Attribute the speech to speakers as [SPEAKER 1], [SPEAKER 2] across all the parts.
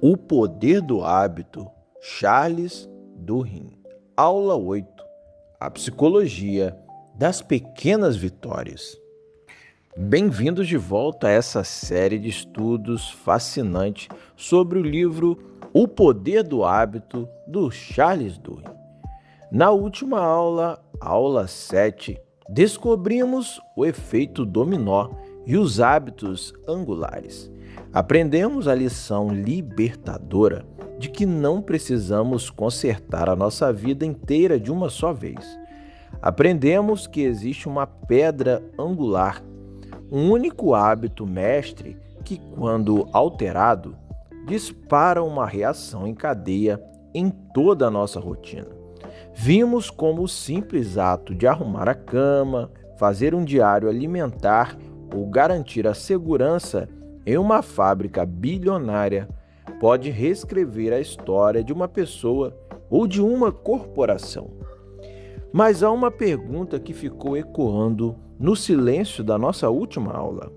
[SPEAKER 1] O Poder do Hábito, Charles Duhigg. Aula 8. A Psicologia das Pequenas Vitórias. Bem-vindos de volta a essa série de estudos fascinante sobre o livro O Poder do Hábito, do Charles Duhigg. Na última aula, aula 7, descobrimos o efeito dominó e os hábitos angulares. Aprendemos a lição libertadora de que não precisamos consertar a nossa vida inteira de uma só vez. Aprendemos que existe uma pedra angular, um único hábito mestre que, quando alterado, dispara uma reação em cadeia em toda a nossa rotina. Vimos como o simples ato de arrumar a cama, fazer um diário alimentar ou garantir a segurança em uma fábrica bilionária pode reescrever a história de uma pessoa ou de uma corporação. Mas há uma pergunta que ficou ecoando no silêncio da nossa última aula.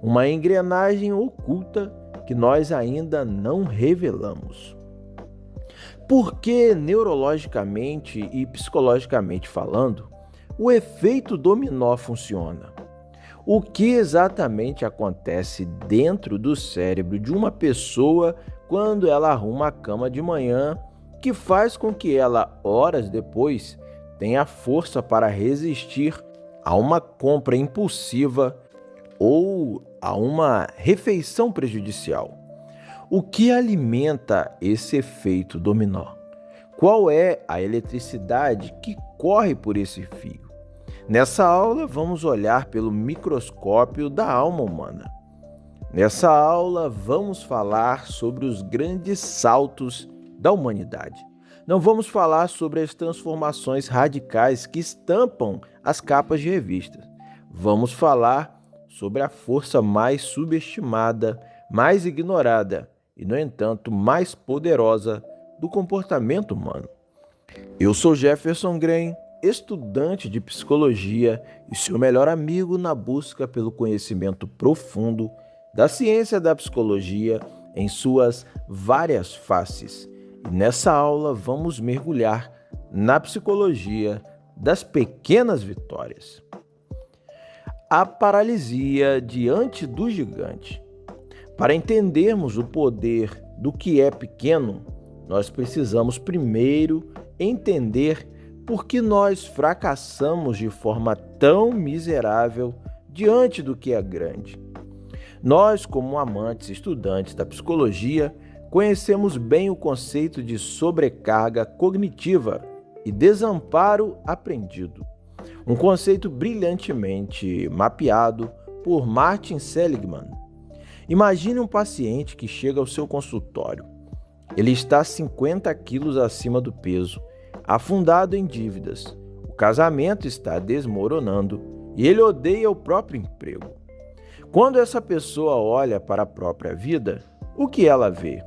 [SPEAKER 1] Uma engrenagem oculta que nós ainda não revelamos. Por que, neurologicamente e psicologicamente falando, o efeito dominó funciona? O que exatamente acontece dentro do cérebro de uma pessoa quando ela arruma a cama de manhã, que faz com que ela, horas depois, tenha força para resistir a uma compra impulsiva ou a uma refeição prejudicial? O que alimenta esse efeito dominó? Qual é a eletricidade que corre por esse fio? Nessa aula, vamos olhar pelo microscópio da alma humana. Nessa aula, vamos falar sobre os grandes saltos da humanidade. Não vamos falar sobre as transformações radicais que estampam as capas de revistas. Vamos falar sobre a força mais subestimada, mais ignorada e, no entanto, mais poderosa do comportamento humano. Eu sou Jefferson Green, estudante de psicologia e seu melhor amigo na busca pelo conhecimento profundo da ciência da psicologia em suas várias faces. E nessa aula vamos mergulhar na psicologia das pequenas vitórias. A paralisia diante do gigante. Para entendermos o poder do que é pequeno, nós precisamos primeiro entender por que nós fracassamos de forma tão miserável diante do que é grande. Nós, como amantes e estudantes da psicologia, conhecemos bem o conceito de sobrecarga cognitiva e desamparo aprendido, um conceito brilhantemente mapeado por Martin Seligman. Imagine um paciente que chega ao seu consultório. Ele está 50 quilos acima do peso, afundado em dívidas, o casamento está desmoronando e ele odeia o próprio emprego. Quando essa pessoa olha para a própria vida, o que ela vê?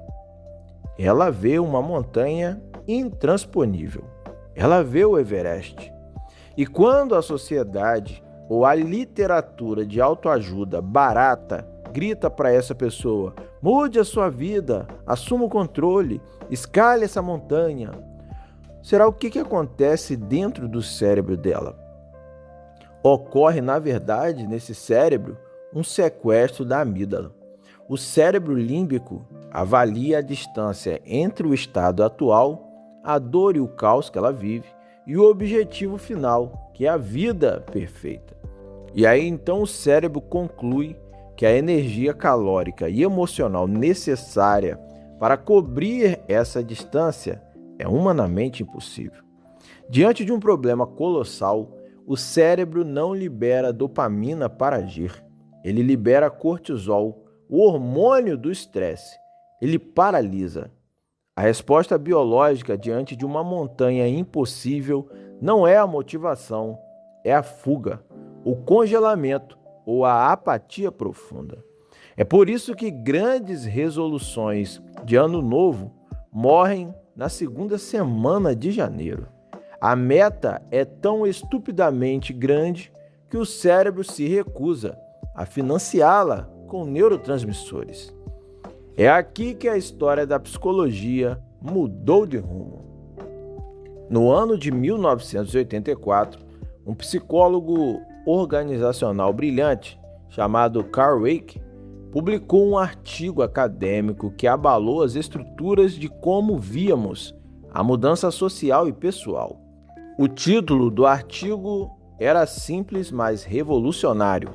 [SPEAKER 1] Ela vê uma montanha intransponível. Ela vê o Everest. E quando a sociedade ou a literatura de autoajuda barata grita para essa pessoa: mude a sua vida, assuma o controle, escale essa montanha, será o que acontece dentro do cérebro dela? Ocorre, na verdade, nesse cérebro, um sequestro da amígdala. O cérebro límbico avalia a distância entre o estado atual, a dor e o caos que ela vive, e o objetivo final, que é a vida perfeita. E aí então o cérebro conclui que a energia calórica e emocional necessária para cobrir essa distância é humanamente impossível. Diante de um problema colossal, o cérebro não libera dopamina para agir. Ele libera cortisol, o hormônio do estresse. Ele paralisa. A resposta biológica diante de uma montanha impossível não é a motivação, é a fuga, o congelamento ou a apatia profunda. É por isso que grandes resoluções de ano novo morrem na segunda semana de janeiro. A meta é tão estupidamente grande que o cérebro se recusa a financiá-la com neurotransmissores. É aqui que a história da psicologia mudou de rumo. No ano de 1984, um psicólogo organizacional brilhante chamado Carl Weick publicou um artigo acadêmico que abalou as estruturas de como víamos a mudança social e pessoal. O título do artigo era simples, mas revolucionário: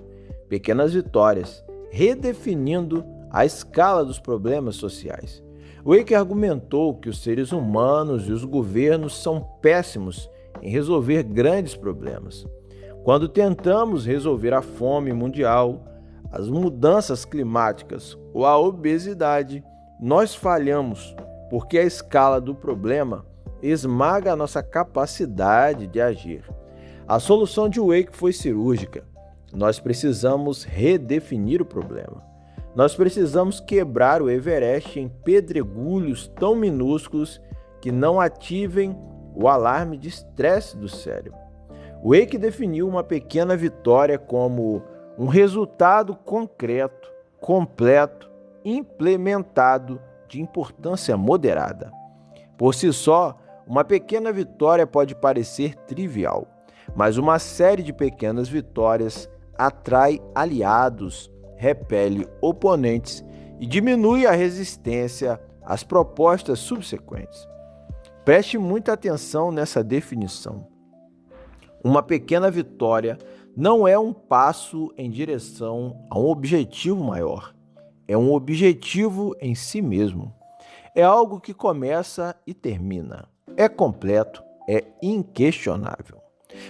[SPEAKER 1] Pequenas Vitórias, redefinindo a escala dos problemas sociais. Weick argumentou que os seres humanos e os governos são péssimos em resolver grandes problemas. Quando tentamos resolver a fome mundial, as mudanças climáticas ou a obesidade, nós falhamos, porque a escala do problema esmaga a nossa capacidade de agir. A solução de Weick foi cirúrgica. Nós precisamos redefinir o problema. Nós precisamos quebrar o Everest em pedregulhos tão minúsculos que não ativem o alarme de estresse do cérebro. Weick definiu uma pequena vitória como um resultado concreto, completo, implementado, de importância moderada. Por si só, uma pequena vitória pode parecer trivial, mas uma série de pequenas vitórias atrai aliados, repele oponentes e diminui a resistência às propostas subsequentes. Preste muita atenção nessa definição. Uma pequena vitória não é um passo em direção a um objetivo maior. É um objetivo em si mesmo. É algo que começa e termina. É completo, é inquestionável.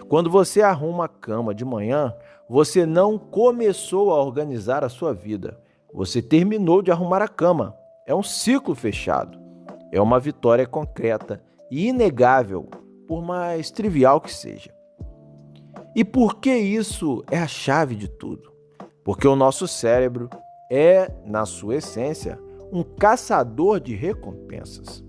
[SPEAKER 1] Quando você arruma a cama de manhã, você não começou a organizar a sua vida. Você terminou de arrumar a cama. É um ciclo fechado. É uma vitória concreta e inegável, por mais trivial que seja. E por que isso é a chave de tudo? Porque o nosso cérebro é, na sua essência, um caçador de recompensas.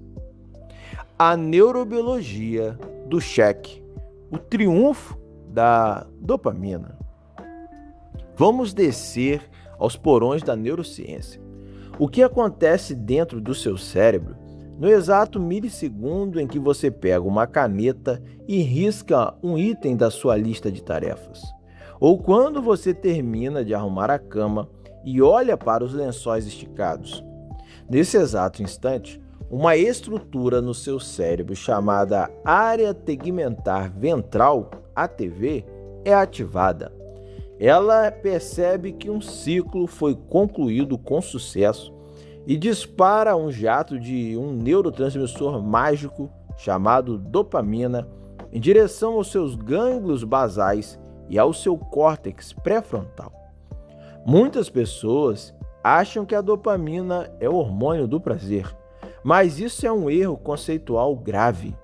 [SPEAKER 1] A neurobiologia do cheque, o triunfo da dopamina. Vamos descer aos porões da neurociência. O que acontece dentro do seu cérebro no exato milissegundo em que você pega uma caneta e risca um item da sua lista de tarefas? Ou quando você termina de arrumar a cama e olha para os lençóis esticados? Nesse exato instante, uma estrutura no seu cérebro chamada área tegmentar ventral, ATV, é ativada. Ela percebe que um ciclo foi concluído com sucesso e dispara um jato de um neurotransmissor mágico chamado dopamina em direção aos seus gânglios basais e ao seu córtex pré-frontal. Muitas pessoas acham que a dopamina é o hormônio do prazer, mas isso é um erro conceitual grave.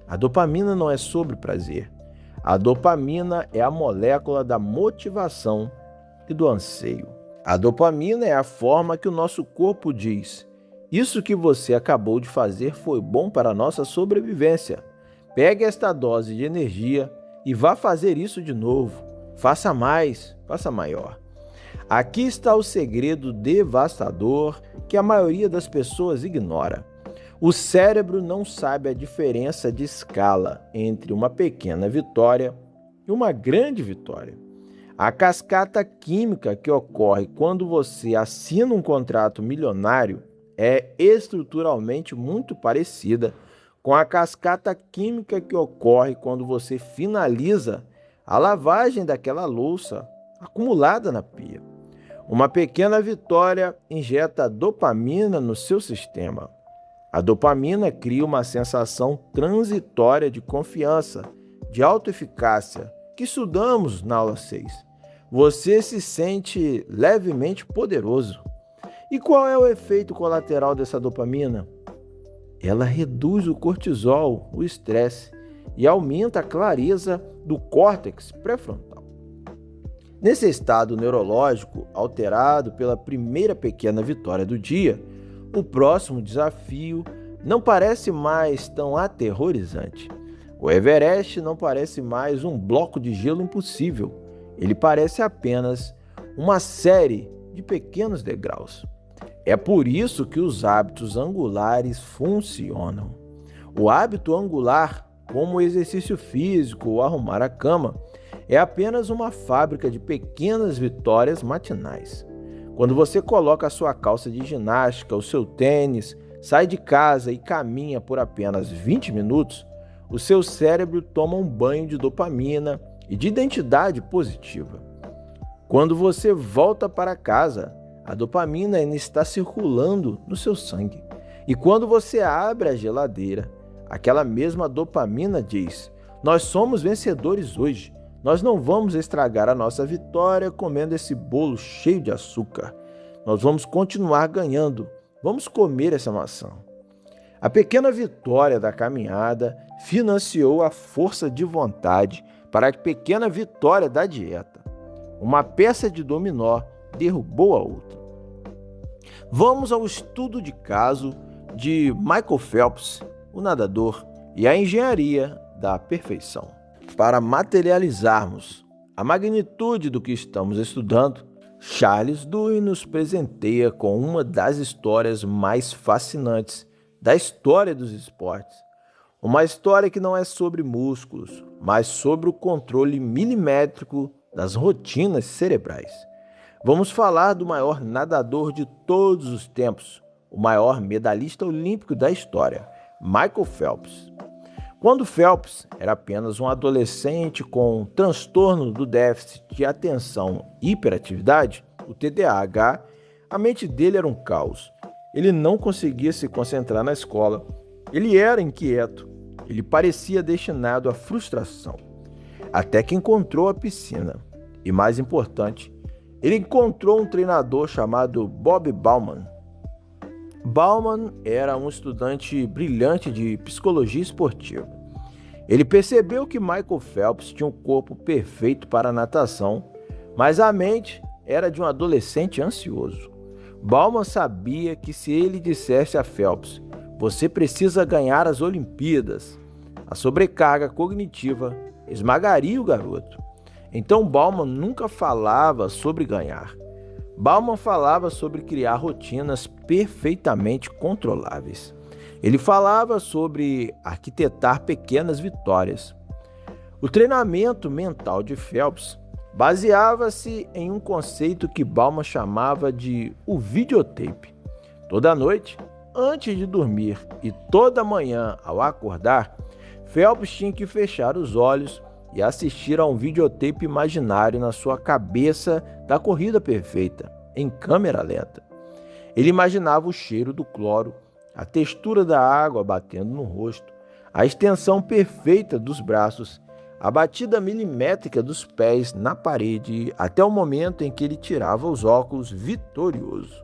[SPEAKER 1] A dopamina não é sobre prazer. A dopamina é a molécula da motivação e do anseio. A dopamina é a forma que o nosso corpo diz: isso que você acabou de fazer foi bom para a nossa sobrevivência. Pegue esta dose de energia e vá fazer isso de novo. Faça mais, faça maior. Aqui está o segredo devastador que a maioria das pessoas ignora. O cérebro não sabe a diferença de escala entre uma pequena vitória e uma grande vitória. A cascata química que ocorre quando você assina um contrato milionário é estruturalmente muito parecida com a cascata química que ocorre quando você finaliza a lavagem daquela louça acumulada na pia. Uma pequena vitória injeta dopamina no seu sistema. A dopamina cria uma sensação transitória de confiança, de autoeficácia, que estudamos na aula 6. Você se sente levemente poderoso. E qual é o efeito colateral dessa dopamina? Ela reduz o cortisol, o estresse, e aumenta a clareza do córtex pré-frontal. Nesse estado neurológico alterado pela primeira pequena vitória do dia, o próximo desafio não parece mais tão aterrorizante. O Everest não parece mais um bloco de gelo impossível. Ele parece apenas uma série de pequenos degraus. É por isso que os hábitos angulares funcionam. O hábito angular, como o exercício físico ou arrumar a cama, é apenas uma fábrica de pequenas vitórias matinais. Quando você coloca a sua calça de ginástica, o seu tênis, sai de casa e caminha por apenas 20 minutos, o seu cérebro toma um banho de dopamina e de identidade positiva. Quando você volta para casa, a dopamina ainda está circulando no seu sangue. E quando você abre a geladeira, aquela mesma dopamina diz: nós somos vencedores hoje. Nós não vamos estragar a nossa vitória comendo esse bolo cheio de açúcar. Nós vamos continuar ganhando. Vamos comer essa maçã. A pequena vitória da caminhada financiou a força de vontade para a pequena vitória da dieta. Uma peça de dominó derrubou a outra. Vamos ao estudo de caso de Michael Phelps, o nadador, e a engenharia da perfeição. Para materializarmos a magnitude do que estamos estudando, Charles Duhigg nos presenteia com uma das histórias mais fascinantes da história dos esportes. Uma história que não é sobre músculos, mas sobre o controle milimétrico das rotinas cerebrais. Vamos falar do maior nadador de todos os tempos, o maior medalhista olímpico da história, Michael Phelps. Quando Phelps era apenas um adolescente com transtorno do déficit de atenção e hiperatividade, o TDAH, a mente dele era um caos. Ele não conseguia se concentrar na escola. Ele era inquieto. Ele parecia destinado à frustração. Até que encontrou a piscina. E mais importante, ele encontrou um treinador chamado Bob Bauman. Bauman era um estudante brilhante de psicologia esportiva. Ele percebeu que Michael Phelps tinha um corpo perfeito para a natação, mas a mente era de um adolescente ansioso. Bauman sabia que se ele dissesse a Phelps: "Você precisa ganhar as Olimpíadas", a sobrecarga cognitiva esmagaria o garoto. Então Bauman nunca falava sobre ganhar. Bauman falava sobre criar rotinas perfeitamente controláveis. Ele falava sobre arquitetar pequenas vitórias. O treinamento mental de Phelps baseava-se em um conceito que Bauman chamava de o videotape. Toda noite, antes de dormir e toda manhã ao acordar, Phelps tinha que fechar os olhos e assistir a um videotape imaginário na sua cabeça da corrida perfeita, em câmera lenta. Ele imaginava o cheiro do cloro, a textura da água batendo no rosto, a extensão perfeita dos braços, a batida milimétrica dos pés na parede, até o momento em que ele tirava os óculos vitorioso.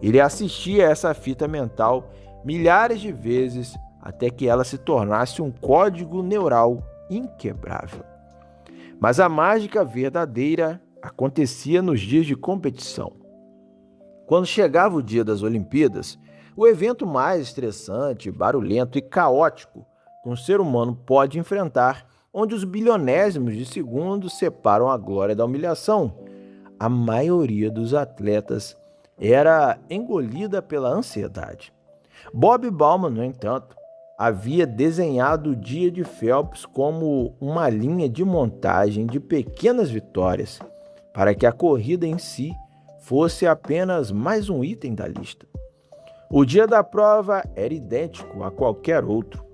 [SPEAKER 1] Ele assistia a essa fita mental milhares de vezes até que ela se tornasse um código neural inquebrável. Mas a mágica verdadeira acontecia nos dias de competição. Quando chegava o dia das Olimpíadas, o evento mais estressante, barulhento e caótico que um ser humano pode enfrentar, onde os bilionésimos de segundo separam a glória da humilhação, a maioria dos atletas era engolida pela ansiedade. Bob Bauman, no entanto, havia desenhado o dia de Phelps como uma linha de montagem de pequenas vitórias, para que a corrida em si fosse apenas mais um item da lista. O dia da prova era idêntico a qualquer outro.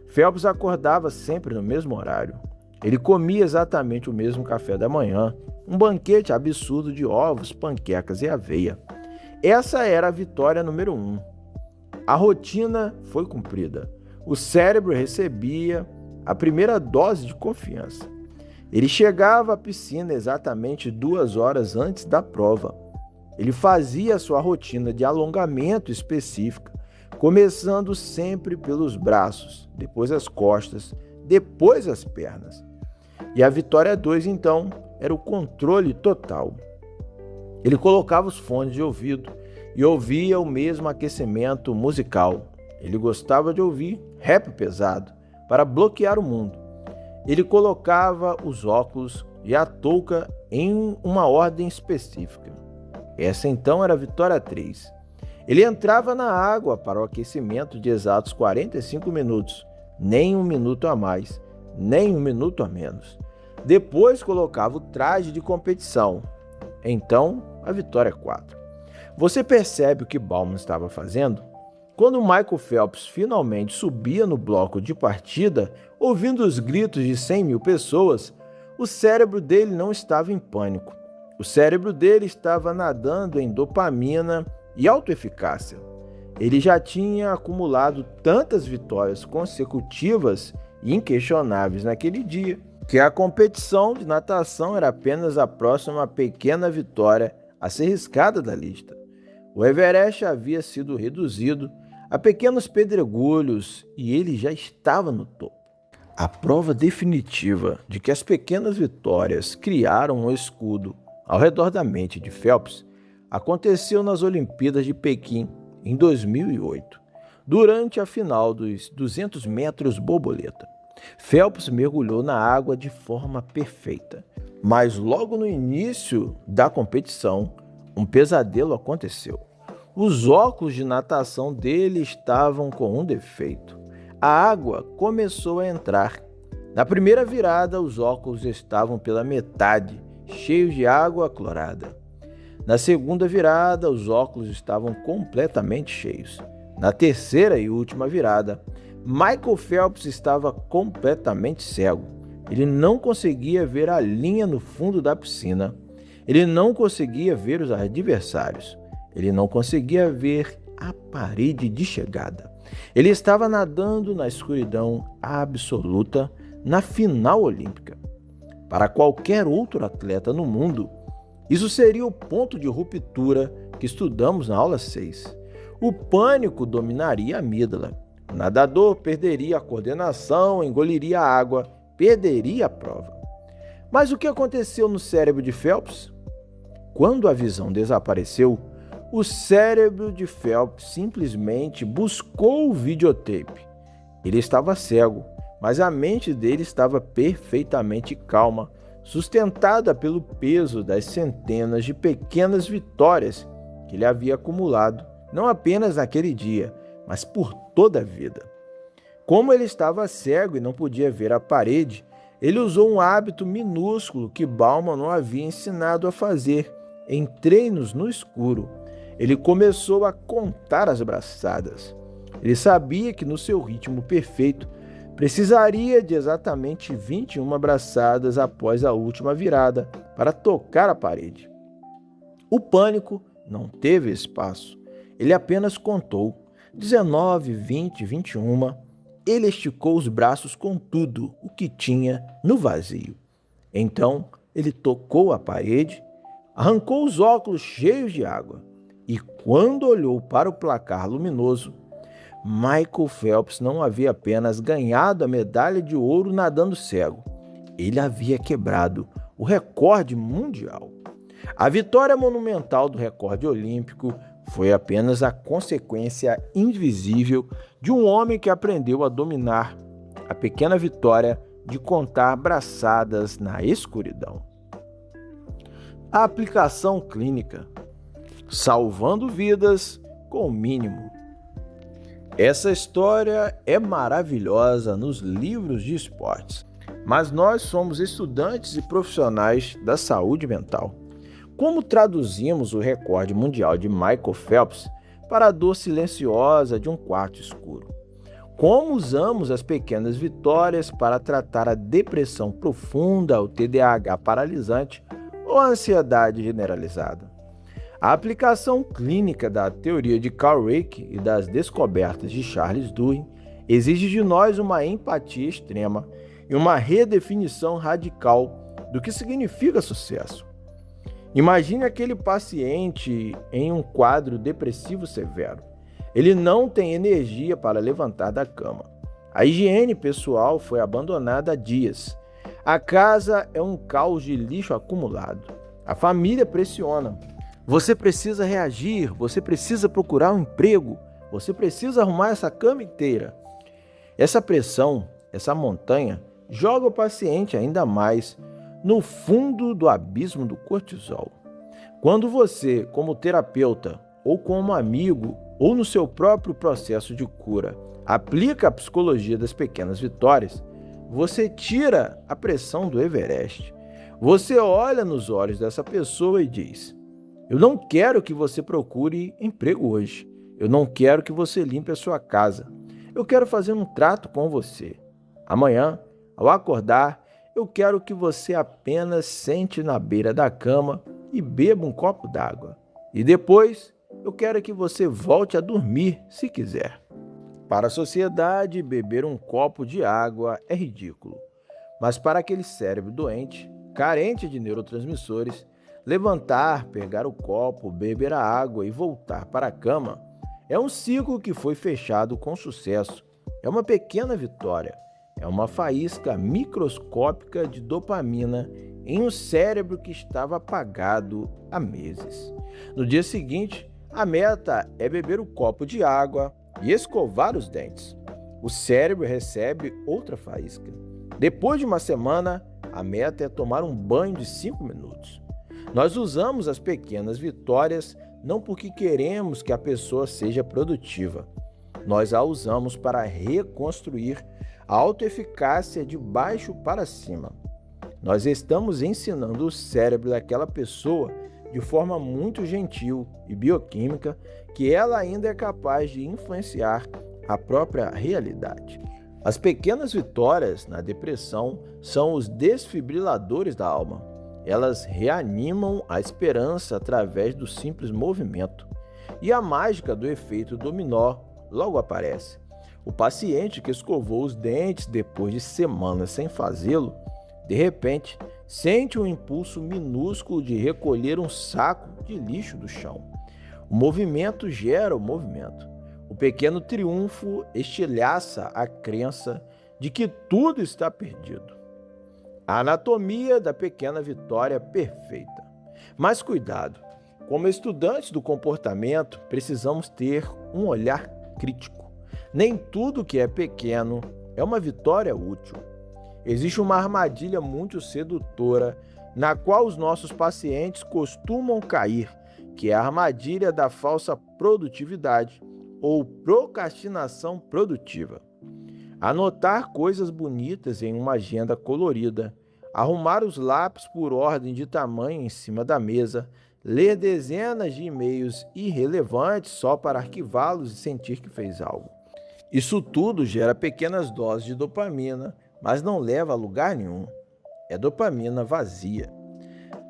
[SPEAKER 1] Phelps acordava sempre no mesmo horário. Ele comia exatamente o mesmo café da manhã, um banquete absurdo de ovos, panquecas e aveia. Essa era a vitória número 1. A rotina foi cumprida. O cérebro recebia a primeira dose de confiança. Ele chegava à piscina exatamente 2 horas antes da prova. Ele fazia a sua rotina de alongamento específica, começando sempre pelos braços, depois as costas, depois as pernas. E a vitória 2, então, era o controle total. Ele colocava os fones de ouvido e ouvia o mesmo aquecimento musical. Ele gostava de ouvir rap pesado para bloquear o mundo. Ele colocava os óculos e a touca em uma ordem específica. Essa então era a vitória 3. Ele entrava na água para o aquecimento de exatos 45 minutos, nem um minuto a mais, nem um minuto a menos. Depois colocava o traje de competição. Então, a vitória 4. Você percebe o que Bauman estava fazendo? Quando Michael Phelps finalmente subia no bloco de partida, ouvindo os gritos de 100 mil pessoas, o cérebro dele não estava em pânico. O cérebro dele estava nadando em dopamina e autoeficácia. Ele já tinha acumulado tantas vitórias consecutivas e inquestionáveis naquele dia, que a competição de natação era apenas a próxima pequena vitória a ser riscada da lista. O Everest havia sido reduzido a pequenos pedregulhos e ele já estava no topo. A prova definitiva de que as pequenas vitórias criaram um escudo ao redor da mente de Phelps aconteceu nas Olimpíadas de Pequim em 2008, durante a final dos 200 metros borboleta. Phelps mergulhou na água de forma perfeita, mas logo no início da competição, um pesadelo aconteceu. Os óculos de natação dele estavam com um defeito. A água começou a entrar. Na primeira virada, os óculos estavam pela metade, cheios de água clorada. Na segunda virada, os óculos estavam completamente cheios. Na terceira e última virada, Michael Phelps estava completamente cego. Ele não conseguia ver a linha no fundo da piscina. Ele não conseguia ver os adversários. Ele não conseguia ver a parede de chegada. Ele estava nadando na escuridão absoluta na final olímpica. Para qualquer outro atleta no mundo, isso seria o ponto de ruptura que estudamos na aula 6. O pânico dominaria a amígdala. O nadador perderia a coordenação, engoliria a água, perderia a prova. Mas o que aconteceu no cérebro de Phelps? Quando a visão desapareceu, o cérebro de Phelps simplesmente buscou o videotape. Ele estava cego, mas a mente dele estava perfeitamente calma, sustentada pelo peso das centenas de pequenas vitórias que ele havia acumulado, não apenas naquele dia, mas por toda a vida. Como ele estava cego e não podia ver a parede, ele usou um hábito minúsculo que Bauman não havia ensinado a fazer em treinos no escuro. Ele começou a contar as braçadas. Ele sabia que no seu ritmo perfeito precisaria de exatamente 21 braçadas após a última virada para tocar a parede. O pânico não teve espaço. Ele apenas contou 19, 20, 21. Ele esticou os braços com tudo o que tinha no vazio. Então, ele tocou a parede, arrancou os óculos cheios de água e, quando olhou para o placar luminoso, Michael Phelps não havia apenas ganhado a medalha de ouro nadando cego, ele havia quebrado o recorde mundial. A vitória monumental do recorde olímpico foi apenas a consequência invisível de um homem que aprendeu a dominar a pequena vitória de contar braçadas na escuridão. A aplicação clínica, salvando vidas com o mínimo. Essa história é maravilhosa nos livros de esportes, mas nós somos estudantes e profissionais da saúde mental. Como traduzimos o recorde mundial de Michael Phelps para a dor silenciosa de um quarto escuro? Como usamos as pequenas vitórias para tratar a depressão profunda, o TDAH paralisante ou a ansiedade generalizada? A aplicação clínica da teoria de Carl Rake e das descobertas de Charles Duhigg exige de nós uma empatia extrema e uma redefinição radical do que significa sucesso. Imagine aquele paciente em um quadro depressivo severo. Ele não tem energia para levantar da cama. A higiene pessoal foi abandonada há dias. A casa é um caos de lixo acumulado. A família pressiona. Você precisa reagir, você precisa procurar um emprego, você precisa arrumar essa cama inteira. Essa pressão, essa montanha, joga o paciente ainda mais no fundo do abismo do cortisol. Quando você, como terapeuta, ou com um amigo, ou no seu próprio processo de cura, aplica a psicologia das pequenas vitórias, você tira a pressão do Everest. Você olha nos olhos dessa pessoa e diz: eu não quero que você procure emprego hoje. Eu não quero que você limpe a sua casa. Eu quero fazer um trato com você. Amanhã, ao acordar, eu quero que você apenas sente na beira da cama e beba um copo d'água. E depois, eu quero que você volte a dormir, se quiser. Para a sociedade, beber um copo de água é ridículo. Mas para aquele cérebro doente, carente de neurotransmissores, levantar, pegar o copo, beber a água e voltar para a cama é um ciclo que foi fechado com sucesso. É uma pequena vitória. É uma faísca microscópica de dopamina em um cérebro que estava apagado há meses. No dia seguinte, a meta é beber o copo de água e escovar os dentes. O cérebro recebe outra faísca. Depois de uma semana, a meta é tomar um banho de 5 minutos. Nós usamos as pequenas vitórias não porque queremos que a pessoa seja produtiva. Nós a usamos para reconstruir a autoeficácia de baixo para cima. Nós estamos ensinando o cérebro daquela pessoa de forma muito gentil e bioquímica que ela ainda é capaz de influenciar a própria realidade. As pequenas vitórias na depressão são os desfibriladores da alma. Elas reanimam a esperança através do simples movimento. E a mágica do efeito dominó logo aparece. O paciente que escovou os dentes depois de semanas sem fazê-lo, de repente, sente um impulso minúsculo de recolher um saco de lixo do chão. O movimento gera o movimento. O pequeno triunfo estilhaça a crença de que tudo está perdido. A anatomia da pequena vitória perfeita. Mas cuidado, como estudantes do comportamento, precisamos ter um olhar crítico. Nem tudo que é pequeno é uma vitória útil. Existe uma armadilha muito sedutora na qual os nossos pacientes costumam cair, que é a armadilha da falsa produtividade ou procrastinação produtiva. Anotar coisas bonitas em uma agenda colorida, arrumar os lápis por ordem de tamanho em cima da mesa, ler dezenas de e-mails irrelevantes só para arquivá-los e sentir que fez algo. Isso tudo gera pequenas doses de dopamina, mas não leva a lugar nenhum. É dopamina vazia.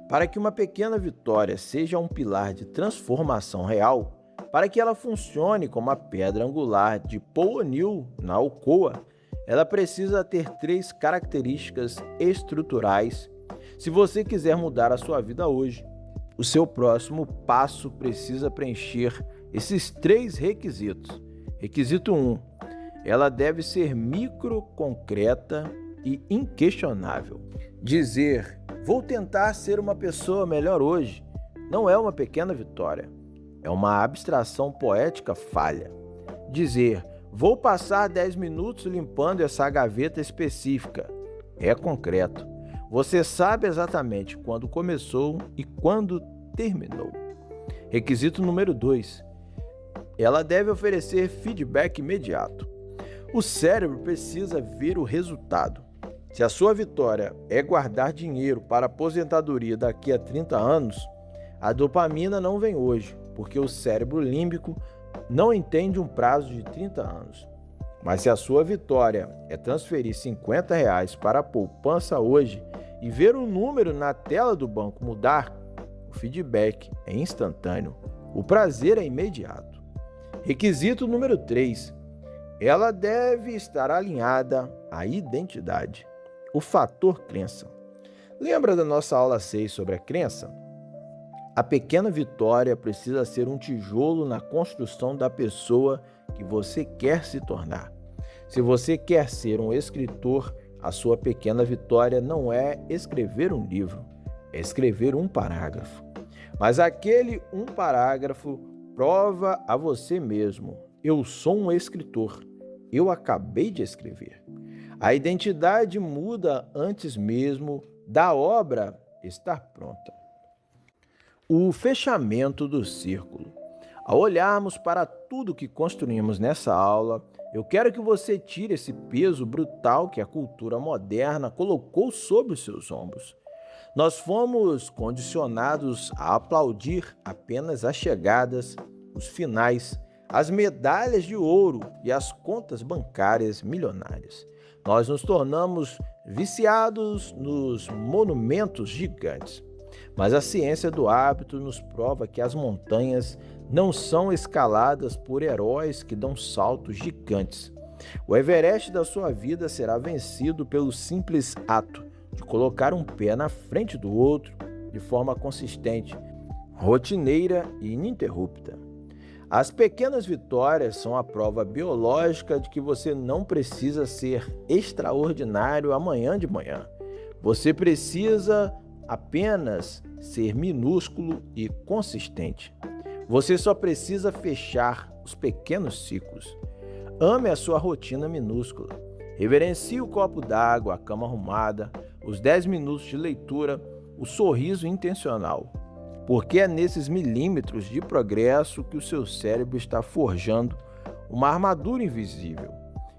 [SPEAKER 1] Para que uma pequena vitória seja um pilar de transformação real, para que ela funcione como a pedra angular de Paul O'Neill na Alcoa, ela precisa ter 3 características estruturais. Se você quiser mudar a sua vida hoje, o seu próximo passo precisa preencher esses 3 requisitos. Requisito 1. Ela deve ser micro, concreta e inquestionável. Dizer, vou tentar ser uma pessoa melhor hoje, não é uma pequena vitória. É uma abstração poética falha. Dizer, vou passar 10 minutos limpando essa gaveta específica, é concreto. Você sabe exatamente quando começou e quando terminou. Requisito número 2. Ela deve oferecer feedback imediato. O cérebro precisa ver o resultado. Se a sua vitória é guardar dinheiro para a aposentadoria daqui a 30 anos, a dopamina não vem hoje, porque o cérebro límbico não entende um prazo de 30 anos. Mas se a sua vitória é transferir R$50 para a poupança hoje e ver o número na tela do banco mudar, o feedback é instantâneo, o prazer é imediato. Requisito número 3. Ela deve estar alinhada à identidade, o fator crença. Lembra da nossa aula 6 sobre a crença? A pequena vitória precisa ser um tijolo na construção da pessoa que você quer se tornar. Se você quer ser um escritor, a sua pequena vitória não é escrever um livro, é escrever um parágrafo. Mas aquele um parágrafo prova a você mesmo: eu sou um escritor, eu acabei de escrever. A identidade muda antes mesmo da obra estar pronta. O fechamento do círculo. Ao olharmos para tudo que construímos nessa aula, eu quero que você tire esse peso brutal que a cultura moderna colocou sobre os seus ombros. Nós fomos condicionados a aplaudir apenas as chegadas, os finais, as medalhas de ouro e as contas bancárias milionárias. Nós nos tornamos viciados nos monumentos gigantes. Mas a ciência do hábito nos prova que as montanhas não são escaladas por heróis que dão saltos gigantes. O Everest da sua vida será vencido pelo simples ato de colocar um pé na frente do outro de forma consistente, rotineira e ininterrupta. As pequenas vitórias são a prova biológica de que você não precisa ser extraordinário amanhã de manhã. Você precisa apenas ser minúsculo e consistente. Você só precisa fechar os pequenos ciclos. Ame a sua rotina minúscula. Reverencie o copo d'água, a cama arrumada, os 10 minutos de leitura, o sorriso intencional. Porque é nesses milímetros de progresso que o seu cérebro está forjando uma armadura invisível.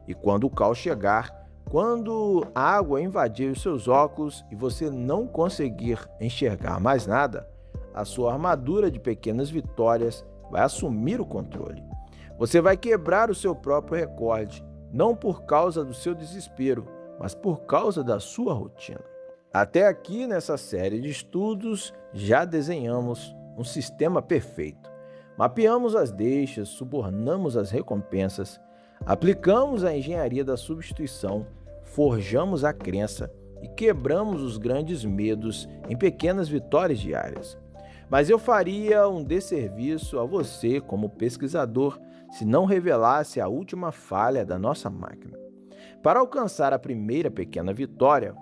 [SPEAKER 1] E quando o caos chegar, quando a água invadir os seus óculos e você não conseguir enxergar mais nada, a sua armadura de pequenas vitórias vai assumir o controle. Você vai quebrar o seu próprio recorde, não por causa do seu desespero, mas por causa da sua rotina. Até aqui, nessa série de estudos, já desenhamos um sistema perfeito. Mapeamos as deixas, subornamos as recompensas, aplicamos a engenharia da substituição, forjamos a crença e quebramos os grandes medos em pequenas vitórias diárias. Mas eu faria um desserviço a você como pesquisador se não revelasse a última falha da nossa máquina. Para alcançar a primeira pequena vitória,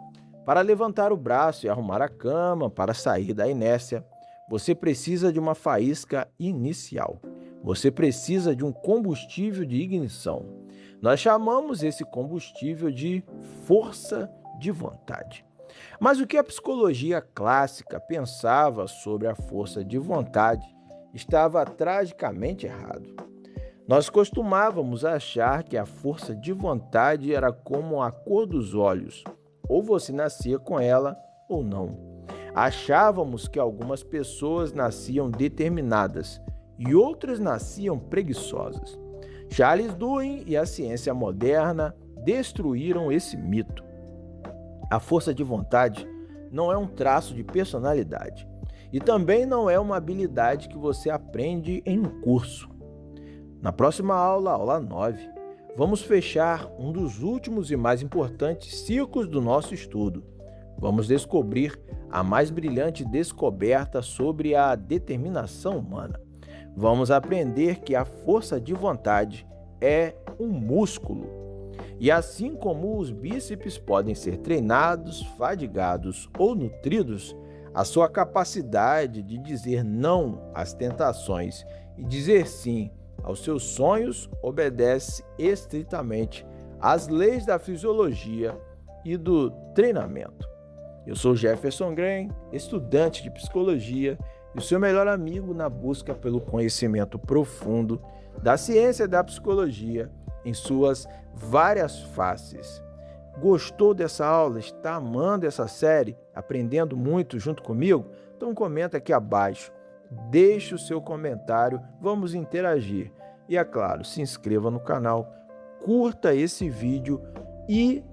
[SPEAKER 1] para levantar o braço e arrumar a cama, para sair da inércia, você precisa de uma faísca inicial. Você precisa de um combustível de ignição. Nós chamamos esse combustível de força de vontade. Mas o que a psicologia clássica pensava sobre a força de vontade estava tragicamente errado. Nós costumávamos achar que a força de vontade era como a cor dos olhos, ou você nascia com ela ou não. Achávamos que algumas pessoas nasciam determinadas e outras nasciam preguiçosas. Charles Darwin e a ciência moderna destruíram esse mito. A força de vontade não é um traço de personalidade e também não é uma habilidade que você aprende em um curso. Na próxima aula, aula 9, vamos fechar um dos últimos e mais importantes ciclos do nosso estudo. Vamos descobrir a mais brilhante descoberta sobre a determinação humana. Vamos aprender que a força de vontade é um músculo. E assim como os bíceps podem ser treinados, fadigados ou nutridos, a sua capacidade de dizer não às tentações e dizer sim aos seus sonhos obedece estritamente às leis da fisiologia e do treinamento. Eu sou Jefferson Graham, estudante de psicologia e o seu melhor amigo na busca pelo conhecimento profundo da ciência da psicologia em suas várias faces. Gostou dessa aula? Está amando essa série? Aprendendo muito junto comigo? Então comenta aqui abaixo. Deixe o seu comentário, vamos interagir. E é claro, se inscreva no canal, curta esse vídeo e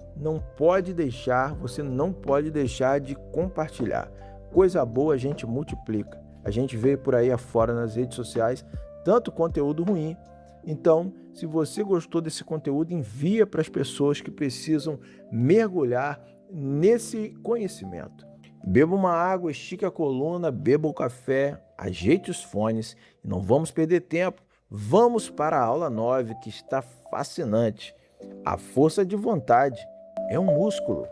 [SPEAKER 1] você não pode deixar de compartilhar. Coisa boa a gente multiplica. A gente vê por aí afora nas redes sociais tanto conteúdo ruim. Então, se você gostou desse conteúdo, envia para as pessoas que precisam mergulhar nesse conhecimento. Beba uma água, estique a coluna, beba o café, ajeite os fones e não vamos perder tempo. Vamos para a aula 9, que está fascinante. A força de vontade é um músculo.